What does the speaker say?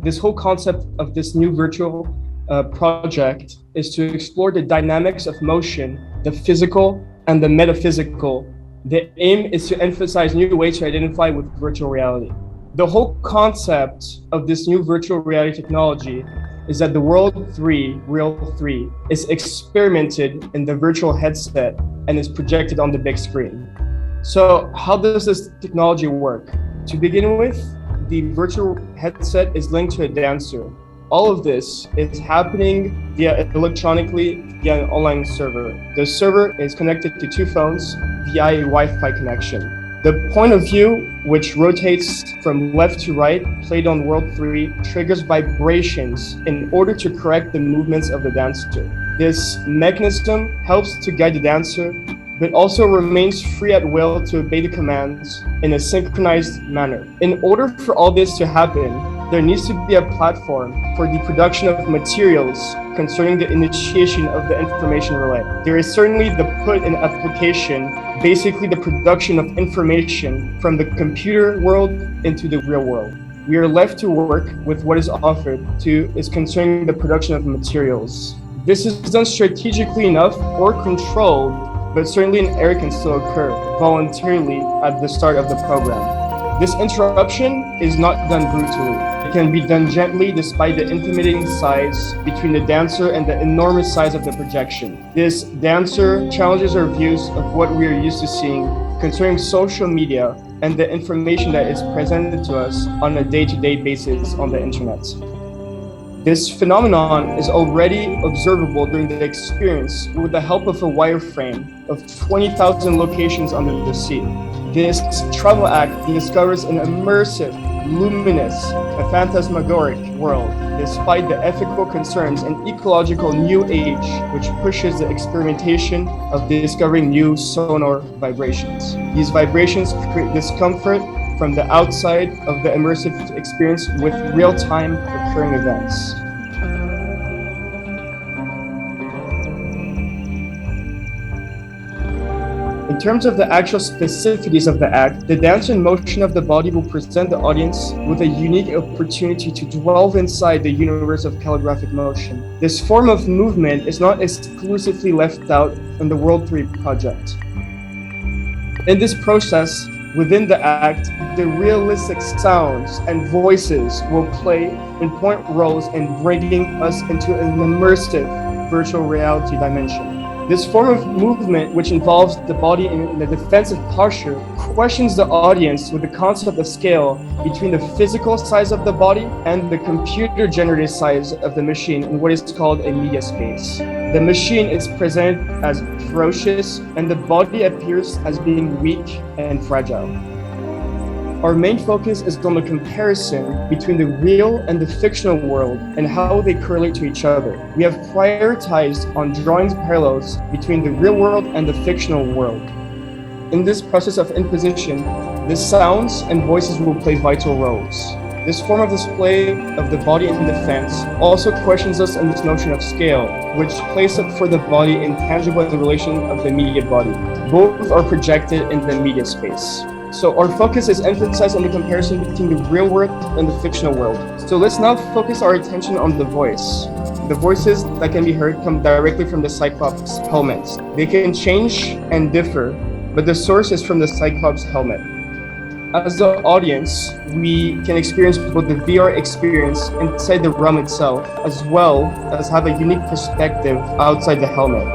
This whole concept of this new virtual project is to explore the dynamics of motion, the physical and the metaphysical. The aim is to emphasize new ways to identify with virtual reality. The whole concept of this new virtual reality technology is that the world 3, real 3, is experimented in the virtual headset and is projected on the big screen. So how does this technology work? To begin with, the virtual headset is linked to a dancer. All of this is happening electronically via an online server. The server is connected to 2 phones via a Wi-Fi connection. The point of view, which rotates from left to right, played on World 3, triggers vibrations in order to correct the movements of the dancer. This mechanism helps to guide the dancer, but also remains free at will to obey the commands in a synchronized manner. In order for all this to happen, there needs to be a platform for the production of materials concerning the initiation of the information relay. There is certainly the put in application, basically the production of information from the computer world into the real world. We are left to work with what is offered is concerning the production of materials. This is done strategically enough or controlled, but certainly an error can still occur voluntarily at the start of the program. This interruption is not done brutally. It can be done gently despite the intimidating size between the dancer and the enormous size of the projection. This dancer challenges our views of what we are used to seeing concerning social media and the information that is presented to us on a day-to-day basis on the internet. This phenomenon is already observable during the experience with the help of a wireframe of 20,000 locations under the sea. This travel act discovers an immersive, luminous, and phantasmagoric world, despite the ethical concerns and ecological new age, which pushes the experimentation of discovering new sonor vibrations. These vibrations create discomfort from the outside of the immersive experience with real-time occurring events. In terms of the actual specificities of the act, the dance and motion of the body will present the audience with a unique opportunity to delve inside the universe of calligraphic motion. This form of movement is not exclusively left out in the World 3 project. In this process, within the act, the realistic sounds and voices will play important roles in bringing us into an immersive virtual reality dimension. This form of movement, which involves the body in a defensive posture, questions the audience with the concept of scale between the physical size of the body and the computer-generated size of the machine in what is called a media space. The machine is presented as ferocious, and the body appears as being weak and fragile. Our main focus is on the comparison between the real and the fictional world and how they correlate to each other. We have prioritized on drawing parallels between the real world and the fictional world. In this process of imposition, the sounds and voices will play vital roles. This form of display of the body in defense also questions us in this notion of scale, which places up for the body intangible in the relation of the media body. Both are projected in the media space. So our focus is emphasized on the comparison between the real world and the fictional world. So let's now focus our attention on the voice. The voices that can be heard come directly from the Cyclops helmets. They can change and differ, but the source is from the Cyclops helmet. As the audience, we can experience both the VR experience inside the realm itself, as well as have a unique perspective outside the helmet.